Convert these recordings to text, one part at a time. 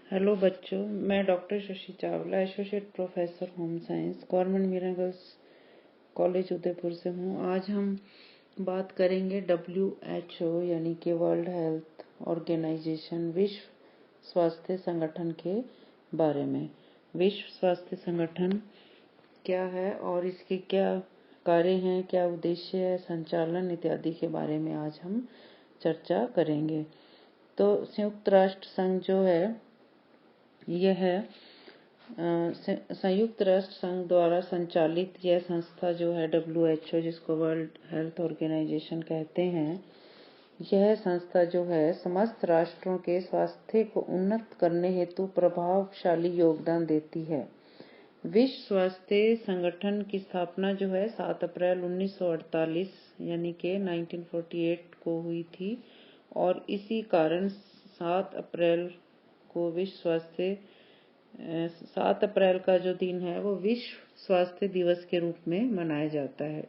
Hello बच्चों, मैं doctor Shashi Chawla, associate professor home science, government Meera girls college Udaipur से हूँ। आज हम बात करेंगे WHO यानी कि वर्ल्ड हेल्थ ऑर्गेनाइजेशन, विश्व स्वास्थ्य संगठन के बारे में। विश्व स्वास्थ्य संगठन क्या है और इसके क्या कार्य हैं, क्या उद्देश्य है, संचालन इत्यादि के बारे में आज हम चर्चा करेंगे। तो संयुक्त राष्ट्र संघ जो है यह संयुक्त राष्ट्र संघ द्वारा संचालित यह संस्था जो है WHO, जिसको वर्ल्ड हेल्थ ऑर्गेनाइजेशन कहते हैं, यह संस्था जो है समस्त राष्ट्रों के स्वास्थ्य को उन्नत करने हेतु प्रभावशाली योगदान देती है। विश्व स्वास्थ्य संगठन की स्थापना जो है 7 अप्रैल 1948 यानी कि 1948 को हुई थी और इसी कारण 7 अप्रैल को 7 अप्रैल का जो दिन है वो विश्व स्वास्थ्य दिवस के रूप में मनाया जाता है।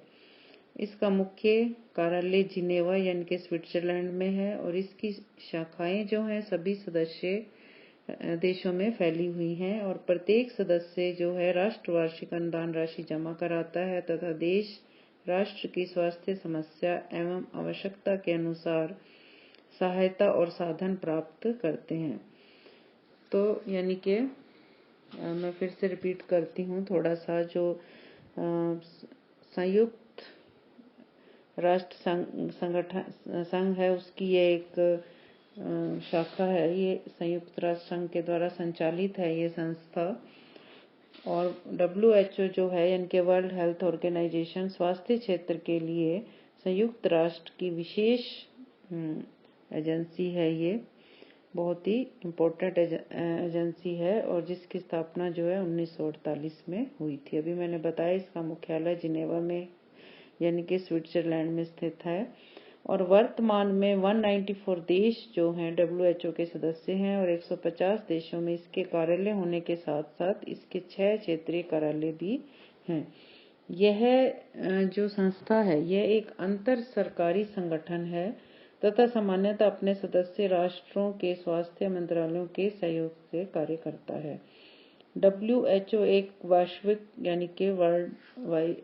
इसका मुख्य कार्यालय जिनेवा यानी कि स्विट्जरलैंड में है और इसकी शाखाएं जो हैं सभी सदस्य देशों में फैली हुई हैं और प्रत्येक सदस्य जो है राष्ट्र वार्षिक अनुदान राशि जमा कराता है तथा देश राष्ट्र की स्वास्थ्य समस्या एवं आवश्यकता के अनुसार सहायता और साधन प्राप्त करते हैं। तो यानी कि मैं फिर से रिपीट करती हूँ थोड़ा सा, जो संयुक्त राष्ट्र संघ है उसकी ये एक शाखा है। ये संयुक्त राष्ट्र संघ के द्वारा संचालित है ये संस्था। और WHO जो है यानी कि वर्ल्ड हेल्थ ऑर्गेनाइजेशन स्वास्थ्य क्षेत्र के लिए संयुक्त राष्ट्र की विशेष एजेंसी है। ये बहुत ही इम्पोर्टेंट एजेंसी है और जिसकी स्थापना जो है 1948 में हुई थी। अभी मैंने बताया इसका मुख्यालय जिनेवा में यानी कि स्विट्जरलैंड में स्थित है और वर्तमान में 194 देश जो हैं WHO के सदस्य हैं और 150 देशों में इसके कार्यालय होने के साथ साथ इसके 6 क्षेत्रीय कार्यालय भी हैं। यह जो संस्था है यह एक अंतर सरकारी संगठन है तथा सामान्यतः अपने सदस्य राष्ट्रों के स्वास्थ्य मंत्रालयों के सहयोग से कार्य करता है। WHO एक वैश्विक यानी कि वर्ल्ड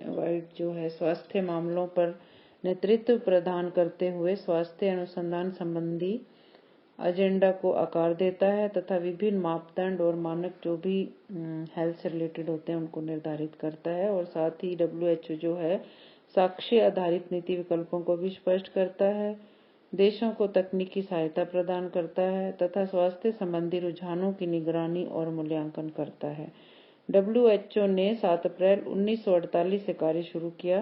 वाइड जो है स्वास्थ्य मामलों पर नेतृत्व प्रदान करते हुए स्वास्थ्य अनुसंधान संबंधी एजेंडा को आकार देता है तथा विभिन्न मापदंड और मानक जो भी हेल्थ से रिलेटेड होते हैं उनको निर्धारित करता है और साथ ही WHO जो है साक्ष्य आधारित नीति विकल्पों को भी स्पष्ट करता है, देशों को तकनीकी सहायता प्रदान करता है तथा स्वास्थ्य संबंधी रुझानों की निगरानी और मूल्यांकन करता है। WHO ने 7 अप्रैल 1948 से कार्य शुरू किया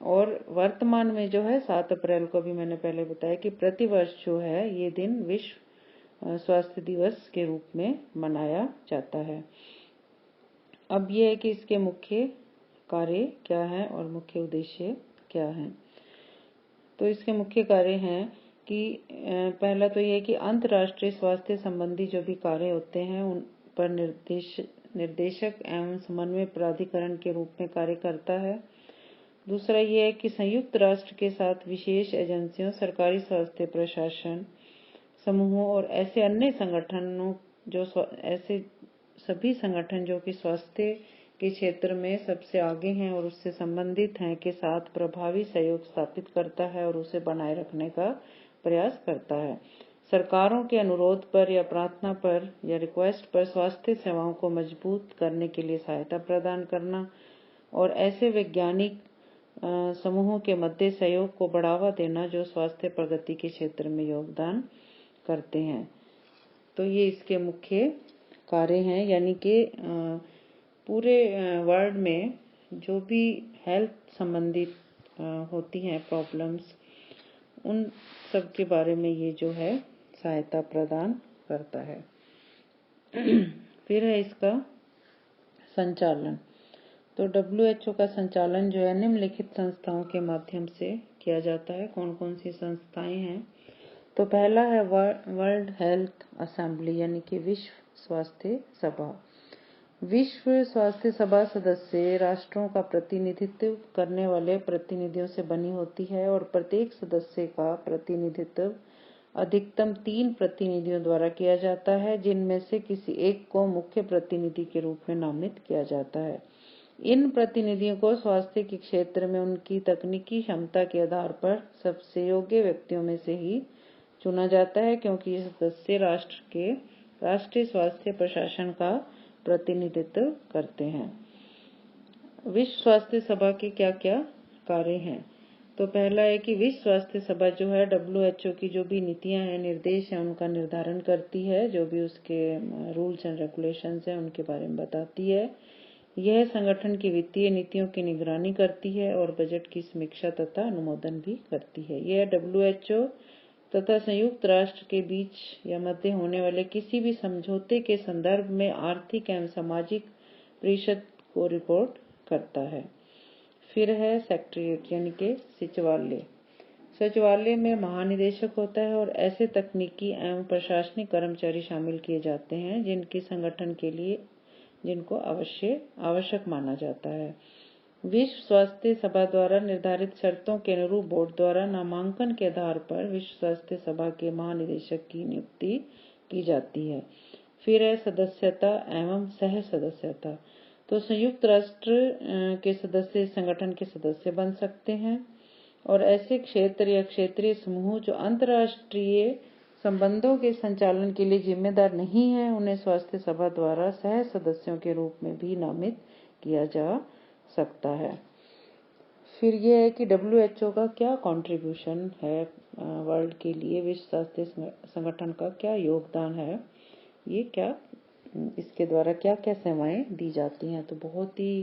और वर्तमान में जो है 7 अप्रैल को भी मैंने पहले बताया कि प्रतिवर्ष जो है ये दिन विश्व स्वास्थ्य दिवस के रूप में मनाया जाता है। अब ये है कि इसके मुख्य कार्य क्या हैं और मुख्य उद्देश्य क्या हैं। तो इसके मुख्य कार्य हैं कि पहला तो ये है कि अंतर्राष्ट्रीय स्वास्थ्य संबंधी जो भी कार्य होते हैं उन पर निर्देशक एवं समन्वय प्राधिकरण के रूप में कार्य करता है। दूसरा ये है कि संयुक्त राष्ट्र के साथ विशेष एजेंसियों, सरकारी स्वास्थ्य प्रशासन समूहों और ऐसे अन्य संगठनों ऐसे सभी संगठन जो कि स्वास्थ्य के क्षेत्र में सबसे आगे हैं और उससे संबंधित हैं के साथ प्रभावी सहयोग स्थापित करता है और उसे बनाए रखने का प्रयास करता है। सरकारों के अनुरोध पर या प्रार्थना पर या रिक्वेस्ट पर स्वास्थ्य सेवाओं को मजबूत करने के लिए सहायता प्रदान करना और ऐसे वैज्ञानिक समूहों के मध्य सहयोग को बढ़ावा देना जो स्वास्थ्य प्रगति के क्षेत्र में योगदान करते हैं। तो ये इसके मुख्य कार्य हैं, यानी कि पूरे वर्ल्ड में जो भी हेल्थ संबंधित होती हैं प्रॉब्लम्स, उन सब के बारे में ये जो है सहायता प्रदान करता है। फिर है इसका संचालन। तो WHO का संचालन जो है निम्नलिखित संस्थाओं के माध्यम से किया जाता है। कौन कौन सी संस्थाएं हैं? तो पहला है वर्ल्ड हेल्थ असेंबली यानी कि विश्व स्वास्थ्य सभा। विश्व स्वास्थ्य सभा सदस्य राष्ट्रों का प्रतिनिधित्व करने वाले प्रतिनिधियों से बनी होती है और प्रत्येक सदस्य का प्रतिनिधित्व अधिकतम 3 प्रतिनिधियों द्वारा किया जाता है, जिनमें से किसी एक को मुख्य प्रतिनिधि के रूप में नामित किया जाता है। इन प्रतिनिधियों को स्वास्थ्य के क्षेत्र में उनकी तकनीकी क्षमता के आधार पर सबसे योग्य व्यक्तियों में से ही चुना जाता है, क्योंकि ये सदस्य राष्ट्र के राष्ट्रीय स्वास्थ्य प्रशासन का प्रतिनिधित्व करते हैं। विश्व स्वास्थ्य सभा के क्या क्या कार्य हैं? तो पहला है कि विश्व स्वास्थ्य सभा जो है WHO की जो भी नीतियां हैं, निर्देश हैं, उनका निर्धारण करती है। जो भी उसके रूल्स एंड रेगुलेशंस हैं उनके बारे में बताती है। यह संगठन की वित्तीय नीतियों की निगरानी करती है और बजट की समीक्षा तथा अनुमोदन भी करती है। यह WHO तथा संयुक्त राष्ट्र के बीच या मध्य होने वाले किसी भी समझौते के संदर्भ में आर्थिक एवं सामाजिक परिषद को रिपोर्ट करता है। फिर है सेक्रेटेरिएट यानी कि सचिवालय। सचिवालय में महानिदेशक होता है और ऐसे तकनीकी एवं प्रशासनिक कर्मचारी शामिल किए जाते हैं जिनको आवश्यक माना जाता है। विश्व स्वास्थ्य सभा द्वारा निर्धारित शर्तों के अनुरूप बोर्ड द्वारा नामांकन के आधार पर विश्व स्वास्थ्य सभा के महानिदेशक की नियुक्ति की जाती है। फिर है सदस्यता एवं सह सदस्यता। तो संयुक्त राष्ट्र के सदस्य संगठन के सदस्य बन सकते हैं और ऐसे क्षेत्र या क्षेत्रीय समूह जो अंतर्राष्ट्रीय संबंधों के संचालन के लिए जिम्मेदार नहीं है, उन्हें स्वास्थ्य सभा द्वारा सह सदस्यों के रूप में भी नामित किया जा सकता है। फिर यह है कि WHO का क्या कंट्रीब्यूशन है वर्ल्ड के लिए, विश्व स्वास्थ्य संगठन का क्या योगदान है, ये क्या इसके द्वारा क्या क्या सेवाएं दी जाती हैं। तो बहुत ही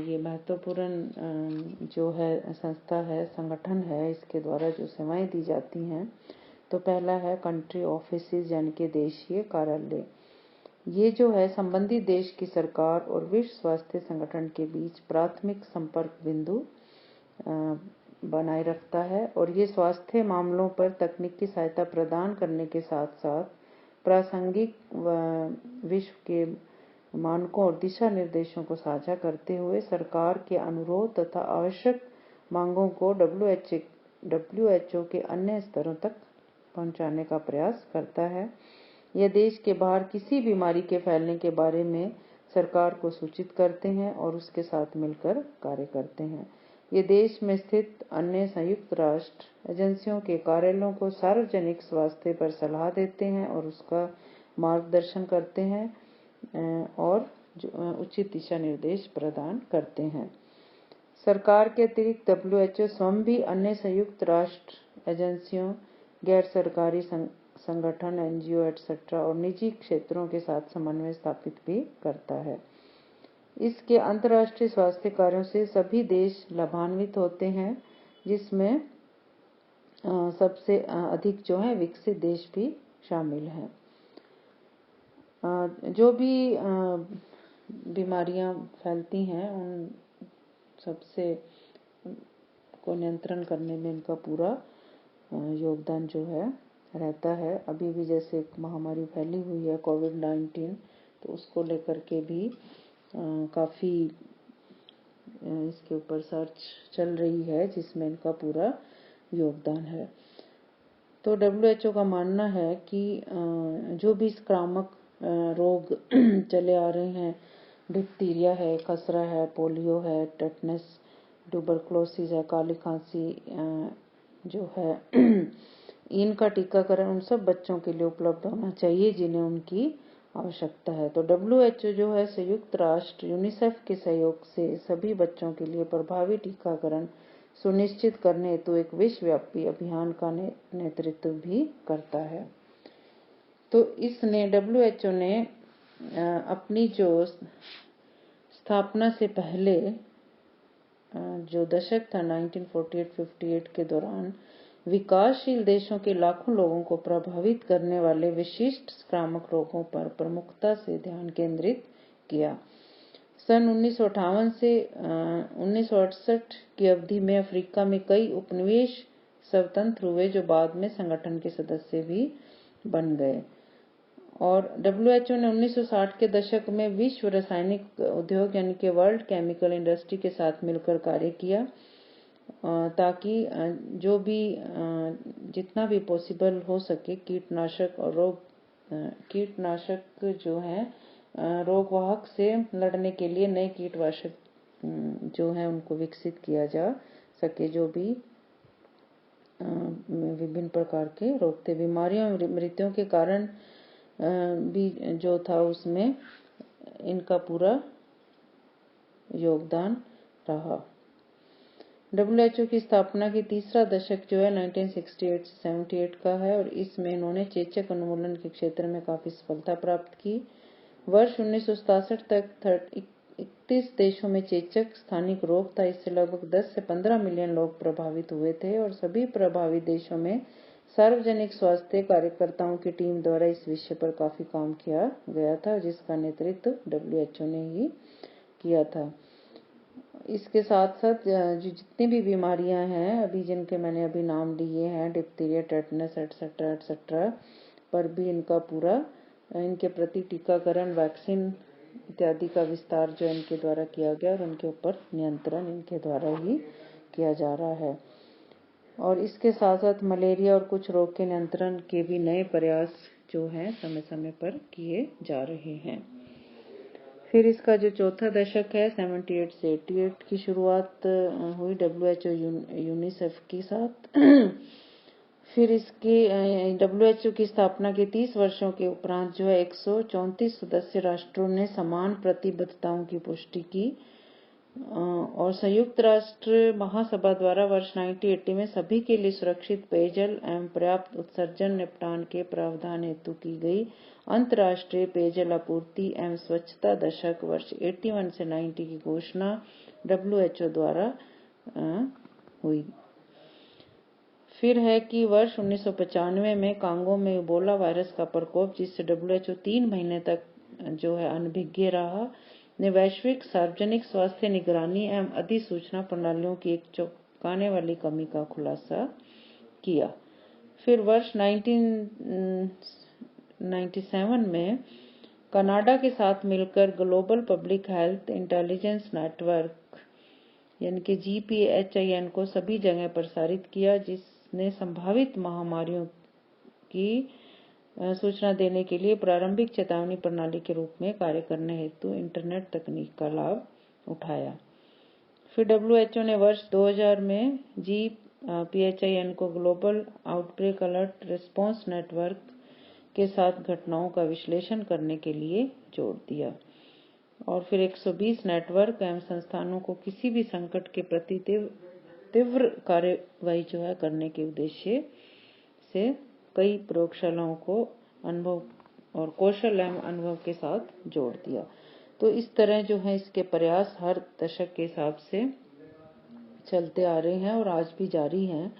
ये महत्वपूर्ण जो है संस्था है, संगठन है, इसके द्वारा जो सेवाएं दी जाती हैं। तो पहला है कंट्री ऑफिसेज यानी कि देशीय कार्यालय। ये जो है संबंधित देश की सरकार और विश्व स्वास्थ्य संगठन के बीच प्राथमिक संपर्क बिंदु बनाए रखता है और ये स्वास्थ्य मामलों पर तकनीकी सहायता प्रदान करने के साथ साथ प्रासंगिक विश्व के मानकों और दिशा निर्देशों को साझा करते हुए सरकार के अनुरोध तथा आवश्यक मांगों को WHO के अन्य स्तरों तक पहुंचाने का प्रयास करता है। यह देश के बाहर किसी बीमारी के फैलने के बारे में सरकार को सूचित करते हैं और उसके साथ मिलकर कार्य करते हैं। ये देश में स्थित अन्य संयुक्त राष्ट्र एजेंसियों के कार्यालयों को सार्वजनिक स्वास्थ्य पर सलाह देते हैं और उसका मार्गदर्शन करते हैं और उचित दिशा निर्देश प्रदान करते हैं। सरकार के अतिरिक्त WHO स्वयं भी अन्य संयुक्त राष्ट्र एजेंसियों, गैर सरकारी संगठन, NGO एटसेट्रा और निजी क्षेत्रों के साथ समन्वय स्थापित भी करता है। इसके अंतर्राष्ट्रीय स्वास्थ्य कार्यों से सभी देश लाभान्वित होते हैं, जिसमें सबसे अधिक जो है विकसित देश भी शामिल हैं। जो भी बीमारियां फैलती हैं उन सबसे को नियंत्रण करने में इनका पूरा योगदान जो है रहता है। अभी भी जैसे एक महामारी फैली हुई है कोविड-19, तो उसको लेकर के भी काफ़ी इसके ऊपर सर्च चल रही है जिसमें इनका पूरा योगदान है। तो WHO का मानना है कि जो भी संक्रामक रोग चले आ रहे हैं, डिप्थीरिया है, खसरा है, पोलियो है, टेटनस, ट्यूबरक्लोसिस है, काली खांसी जो है इनका टीकाकरण उन सब बच्चों के लिए उपलब्ध होना चाहिए जिन्हें उनकी आवश्यकता है। तो WHO जो है संयुक्त राष्ट्र यूनिसेफ के सहयोग से सभी बच्चों के लिए प्रभावी टीकाकरण सुनिश्चित करने हेतु एक विश्वव्यापी अभियान का नेतृत्व भी करता है। तो इसने WHO ने अपनी जो स्थापना से पहले जो दशक था 1948-58 के दौरान विकासशील देशों के लाखों लोगों को प्रभावित करने वाले विशिष्ट संक्रामक रोगों पर प्रमुखता से ध्यान केंद्रित किया। सन 1958 से 1968 की अवधि में अफ्रीका में कई उपनिवेश स्वतंत्र हुए जो बाद में संगठन के सदस्य भी बन गए और WHO ने 1960 के दशक में विश्व रासायनिक उद्योग यानी कि वर्ल्ड केमिकल इंडस्ट्री के साथ मिलकर कार्य किया ताकि जो भी जितना भी पॉसिबल हो सके कीटनाशक जो है रोगवाहक से लड़ने के लिए नए कीटनाशक जो है उनको विकसित किया जा सके, जो भी विभिन्न प्रकार के रोग थे। बीमारियों और मृत्युओं के कारण भी जो था उसमें इनका पूरा योगदान रहा। WHO की स्थापना की तीसरा दशक जो है 1968 से 78 का है और इसमें इन्होंने चेचक उन्मूलन के क्षेत्र में काफी सफलता प्राप्त की। वर्ष 1967 तक 31 देशों में चेचक स्थानिक रोग था। इससे लगभग 10 से 15 मिलियन लोग प्रभावित हुए थे और सभी प्रभावित देशों में सार्वजनिक स्वास्थ्य कार्यकर्ताओं की टीम द्वारा इस विषय पर काफी काम किया गया था, जिसका नेतृत्व WHO ने ही किया था। इसके साथ साथ जितनी भी बीमारियां हैं अभी जिनके मैंने अभी नाम लिए हैं, डिप्थीरिया, टेटनस एटसेट्रा एटसेट्रा, पर भी इनके प्रति टीकाकरण, वैक्सीन इत्यादि का विस्तार जो इनके द्वारा किया गया और उनके ऊपर नियंत्रण इनके द्वारा ही किया जा रहा है। और इसके साथ साथ मलेरिया और कुछ रोग के नियंत्रण के भी नए प्रयास जो हैं समय समय पर किए जा रहे हैं। फिर इसका जो चौथा दशक है 78 से 88 की शुरुआत हुई WHO यूनिसेफ के साथ। फिर इसकी WHO की स्थापना के 30 वर्षों के उपरांत जो है 134 सदस्य राष्ट्रों ने समान प्रतिबद्धताओं की पुष्टि की और संयुक्त राष्ट्र महासभा द्वारा वर्ष 1980 में सभी के लिए सुरक्षित पेयजल एवं पर्याप्त उत्सर्जन निपटान के प्रावधान हेतु की गई अंतर्राष्ट्रीय पेयजल आपूर्ति एवं स्वच्छता दशक वर्ष 81 से 90 की घोषणा WHO द्वारा हुई। फिर है कि वर्ष 1995 में कांगो में इबोला वायरस का प्रकोप, जिससे WHO 3 महीने तक जो है अनभिज्ञ रहा, ने वैश्विक सार्वजनिक स्वास्थ्य निगरानी एवं अधिसूचना प्रणालियों की एक चौंकाने वाली कमी का खुलासा किया। फिर वर्ष 1997 में कनाडा के साथ मिलकर global public health intelligence network यानी कि GPHIN को सभी जगह प्रसारित किया, जिसने संभावित महामारियों की सूचना देने के लिए प्रारंभिक चेतावनी प्रणाली के रूप में कार्य करने हेतु इंटरनेट तकनीक का लाभ उठाया। फिर WHO ने वर्ष 2000 में GPHIN को global outbreak alert response network के साथ घटनाओं का विश्लेषण करने के लिए जोड़ दिया और फिर 120 नेटवर्क एवं संस्थानों को किसी भी संकट के प्रति तीव्र कार्रवाई जो है करने के उद्देश्य से कई प्रयोगशालाओं को अनुभव और कौशल एवं अनुभव के साथ जोड़ दिया। तो इस तरह जो है इसके प्रयास हर दशक के हिसाब से चलते आ रहे हैं और आज भी जारी हैं।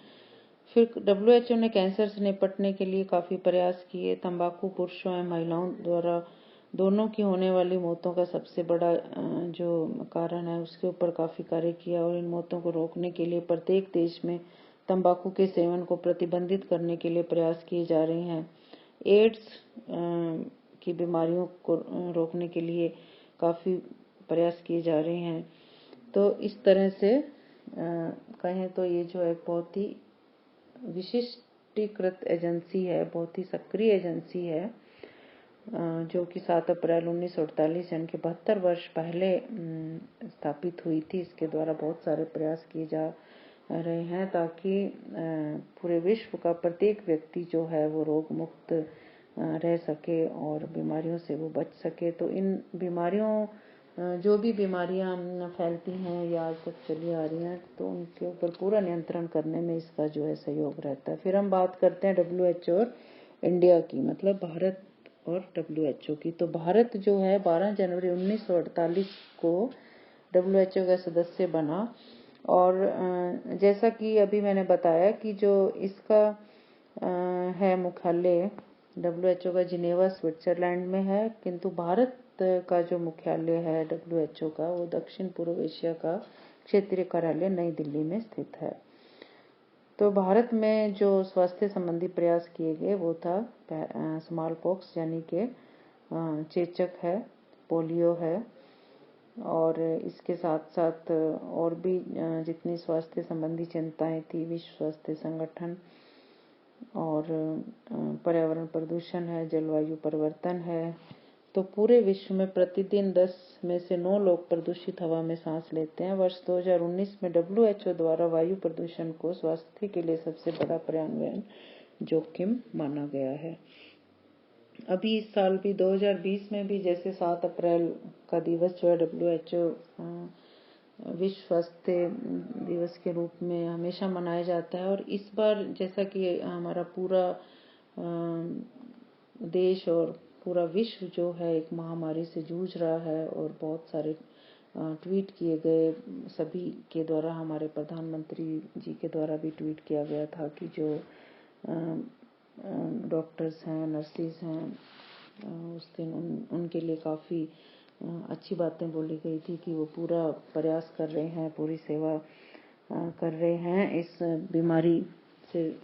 फिर WHO ने कैंसर से निपटने के लिए काफी प्रयास किए। तंबाकू पुरुषों एवं महिलाओं द्वारा दोनों की होने वाली मौतों का सबसे बड़ा जो कारण है उसके ऊपर काफी कार्य किया और इन मौतों को रोकने के लिए प्रत्येक देश में तंबाकू के सेवन को प्रतिबंधित करने के लिए प्रयास किए जा रहे हैं। एड्स की बीमारियों को रोकने के लिए काफी प्रयास किए जा रहे हैं। तो इस तरह से कहें तो ये जो एक बहुत ही विशिष्टीकृत एजेंसी है, बहुत ही सक्रिय एजेंसी है, जो कि 7 अप्रैल 1948 यानी कि 72 वर्ष पहले स्थापित हुई थी। इसके द्वारा बहुत सारे प्रयास किए जा रहे हैं ताकि पूरे विश्व का प्रत्येक व्यक्ति जो है वो रोग मुक्त रह सके और बीमारियों से वो बच सके। तो इन बीमारियों जो भी बीमारियां फैलती हैं या आज तक चली आ रही हैं तो उनके ऊपर पूरा नियंत्रण करने में इसका जो है सहयोग रहता है। फिर हम बात करते हैं WHO और इंडिया की, मतलब भारत और WHO की। तो भारत जो है 12 जनवरी 1948 को WHO का सदस्य बना और जैसा कि अभी मैंने बताया कि जो इसका है मुख्यालय WHO का जिनेवा स्विट्जरलैंड में है, किंतु भारत का जो मुख्यालय है WHO का वो दक्षिण पूर्व एशिया का क्षेत्रीय कार्यालय नई दिल्ली में स्थित है। तो भारत में जो स्वास्थ्य संबंधी प्रयास किए गए वो था स्मॉल पॉक्स यानी कि चेचक है, पोलियो है, और इसके साथ साथ और भी जितनी स्वास्थ्य संबंधी चिंताएं थी, विश्व स्वास्थ्य संगठन और पर्यावरण प्रदूषण है, जलवायु परिवर्तन है, तो पूरे विश्व में प्रतिदिन 10 में से 9 लोग प्रदूषित हवा में सांस लेते हैं। वर्ष 2019 में WHO द्वारा वायु प्रदूषण को स्वास्थ्य के लिए सबसे बड़ा पर्यावरण जोखिम माना गया है। अभी इस साल भी 2020 में भी जैसे 7 अप्रैल का दिवस जो है WHO विश्व स्वास्थ्य दिवस के रूप में हमेशा मनाया जाता है, और इस बार जैसा कि हमारा पूरा देश और पूरा विश्व जो है एक महामारी से जूझ रहा है और बहुत सारे ट्वीट किए गए सभी के द्वारा, हमारे प्रधानमंत्री जी के द्वारा भी ट्वीट किया गया था कि जो डॉक्टर्स हैं, नर्सिस हैं, उस दिन उनके लिए काफ़ी अच्छी बातें बोली गई थी कि वो पूरा प्रयास कर रहे हैं, पूरी सेवा कर रहे हैं इस बीमारी से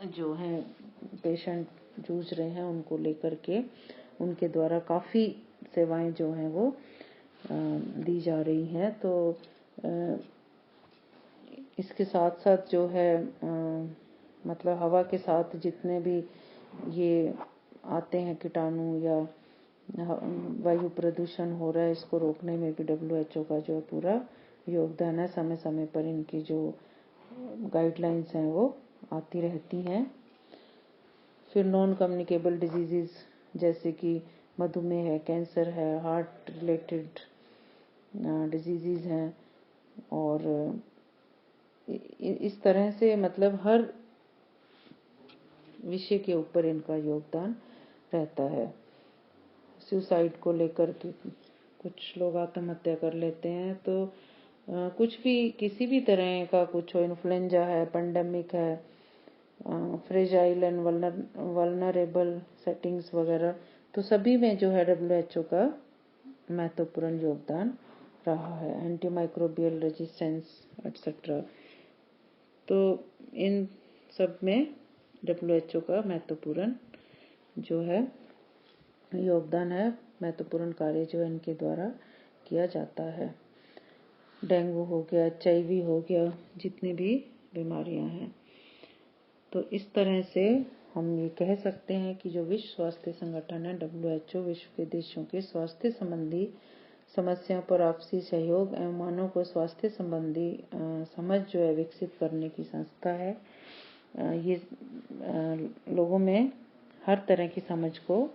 जो है पेशेंट जूझ रहे हैं उनको लेकर के। उनके द्वारा काफ़ी सेवाएं जो हैं वो दी जा रही हैं। तो इसके साथ साथ जो है मतलब हवा के साथ जितने भी ये आते हैं कीटाणु या वायु प्रदूषण हो रहा है, इसको रोकने में भी WHO का जो पूरा योगदान है। समय समय पर इनकी जो गाइडलाइंस हैं वो आती रहती हैं। फिर नॉन कम्युनिकेबल डिजीज़ जैसे कि मधुमेह है, कैंसर है, हार्ट रिलेटेड डिजीज़ हैं, और इस तरह से मतलब हर विषय के ऊपर इनका योगदान रहता है। सुसाइड को लेकर के कुछ लोग आत्महत्या कर लेते हैं, तो कुछ भी किसी भी तरह का कुछ हो, इन्फ्लुएंजा है, पेंडेमिक है, फ्रेजाइल एंड वल्नरेबल सेटिंग्स वगैरह, तो सभी में जो है WHO का महत्वपूर्ण योगदान रहा है। एंटीमाइक्रोबियल रेजिस्टेंस एटसेट्रा, तो इन सब में WHO का महत्वपूर्ण जो है योगदान है, महत्वपूर्ण कार्य जो इनके द्वारा किया जाता है। डेंगू हो गया, HIV हो गया, जितनी भी बीमारियां हैं, तो इस तरह से हम ये कह सकते हैं कि जो विश्व स्वास्थ्य संगठन है WHO विश्व के देशों के स्वास्थ्य संबंधी समस्याओं पर आपसी सहयोग एवं मानव को स्वास्थ्य संबंधी समझ जो है विकसित करने की संस्था है। ये लोगों में हर तरह की समझ को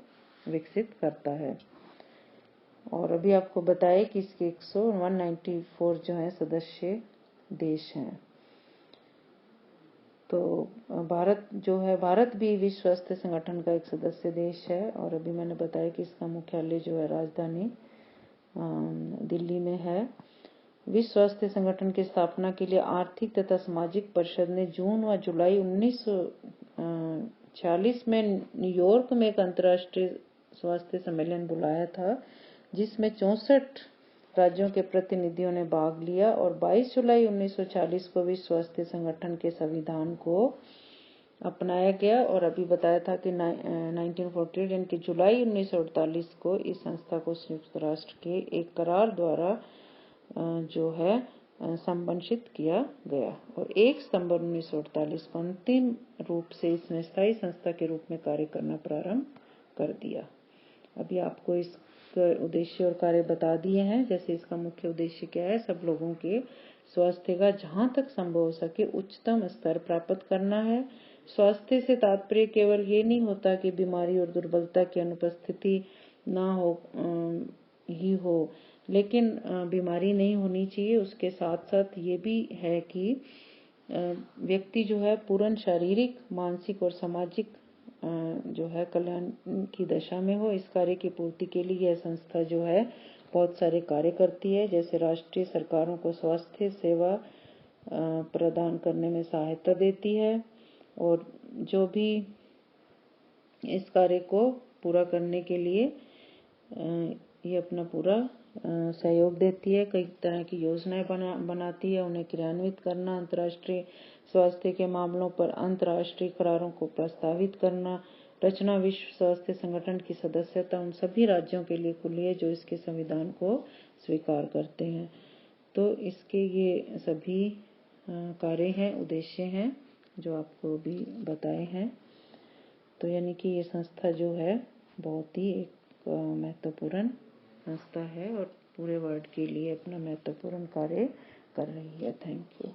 विकसित करता है। और अभी आपको बताएं कि इसके 194 जो है सदस्य देश हैं। तो भारत जो है, भारत भी विश्व स्वास्थ्य संगठन का एक सदस्य देश है, और अभी मैंने बताया कि इसका मुख्यालय जो है राजधानी दिल्ली में है। विश्व स्वास्थ्य संगठन की स्थापना के लिए आर्थिक तथा सामाजिक परिषद ने जून व जुलाई 1946 में न्यूयॉर्क में एक अंतर्राष्ट्रीय स्वास्थ्य सम्मेलन बुलाया था, जिसमें 64 राज्यों के प्रतिनिधियों ने भाग लिया, और 22 जुलाई 1940 को विश्व स्वास्थ्य संगठन के संविधान को अपनाया गया। और अभी बताया था कि 1948 यानी कि जुलाई 1948 को इस संस्था को संयुक्त राष्ट्र के एक करार द्वारा जो है संबंधित किया गया, और 1 सितंबर 1948 को अंतिम रूप से इसने स्थायी संस्था के रूप में कार्य करना प्रारंभ कर दिया। अभी आपको इस उद्देश्य और कार्य बता दिए हैं। जैसे इसका मुख्य उद्देश्य क्या है, सब लोगों के स्वास्थ्य का जहां तक संभव हो सके उच्चतम स्तर प्राप्त करना है। स्वास्थ्य से तात्पर्य केवल ये नहीं होता कि बीमारी और दुर्बलता की अनुपस्थिति ना हो ही हो, लेकिन बीमारी नहीं होनी चाहिए। उसके साथ साथ ये भी है कि व्यक्ति जो है पूर्ण शारीरिक, मानसिक और सामाजिक जो है कल्याण की दशा में हो। इस कार्य की पूर्ति के लिए यह संस्था जो है बहुत सारे कार्य करती है, जैसे राष्ट्रीय सरकारों को स्वास्थ्य सेवा प्रदान करने में सहायता देती है, और जो भी इस कार्य को पूरा करने के लिए ये अपना पूरा सहयोग देती है। कई तरह की योजनाएं बनाती है, उन्हें क्रियान्वित करना, अंतर्राष्ट्रीय स्वास्थ्य के मामलों पर अंतर्राष्ट्रीय करारों को प्रस्तावित करना, रचना विश्व स्वास्थ्य संगठन की सदस्यता उन सभी राज्यों के लिए खुली है जो इसके संविधान को स्वीकार करते हैं। तो इसके ये सभी कार्य हैं, उद्देश्य हैं जो आपको भी बताए हैं। तो यानी कि ये संस्था जो है बहुत ही एक महत्वपूर्ण संस्था है और पूरे वर्ल्ड के लिए अपना महत्वपूर्ण कार्य कर रही है। Thank you.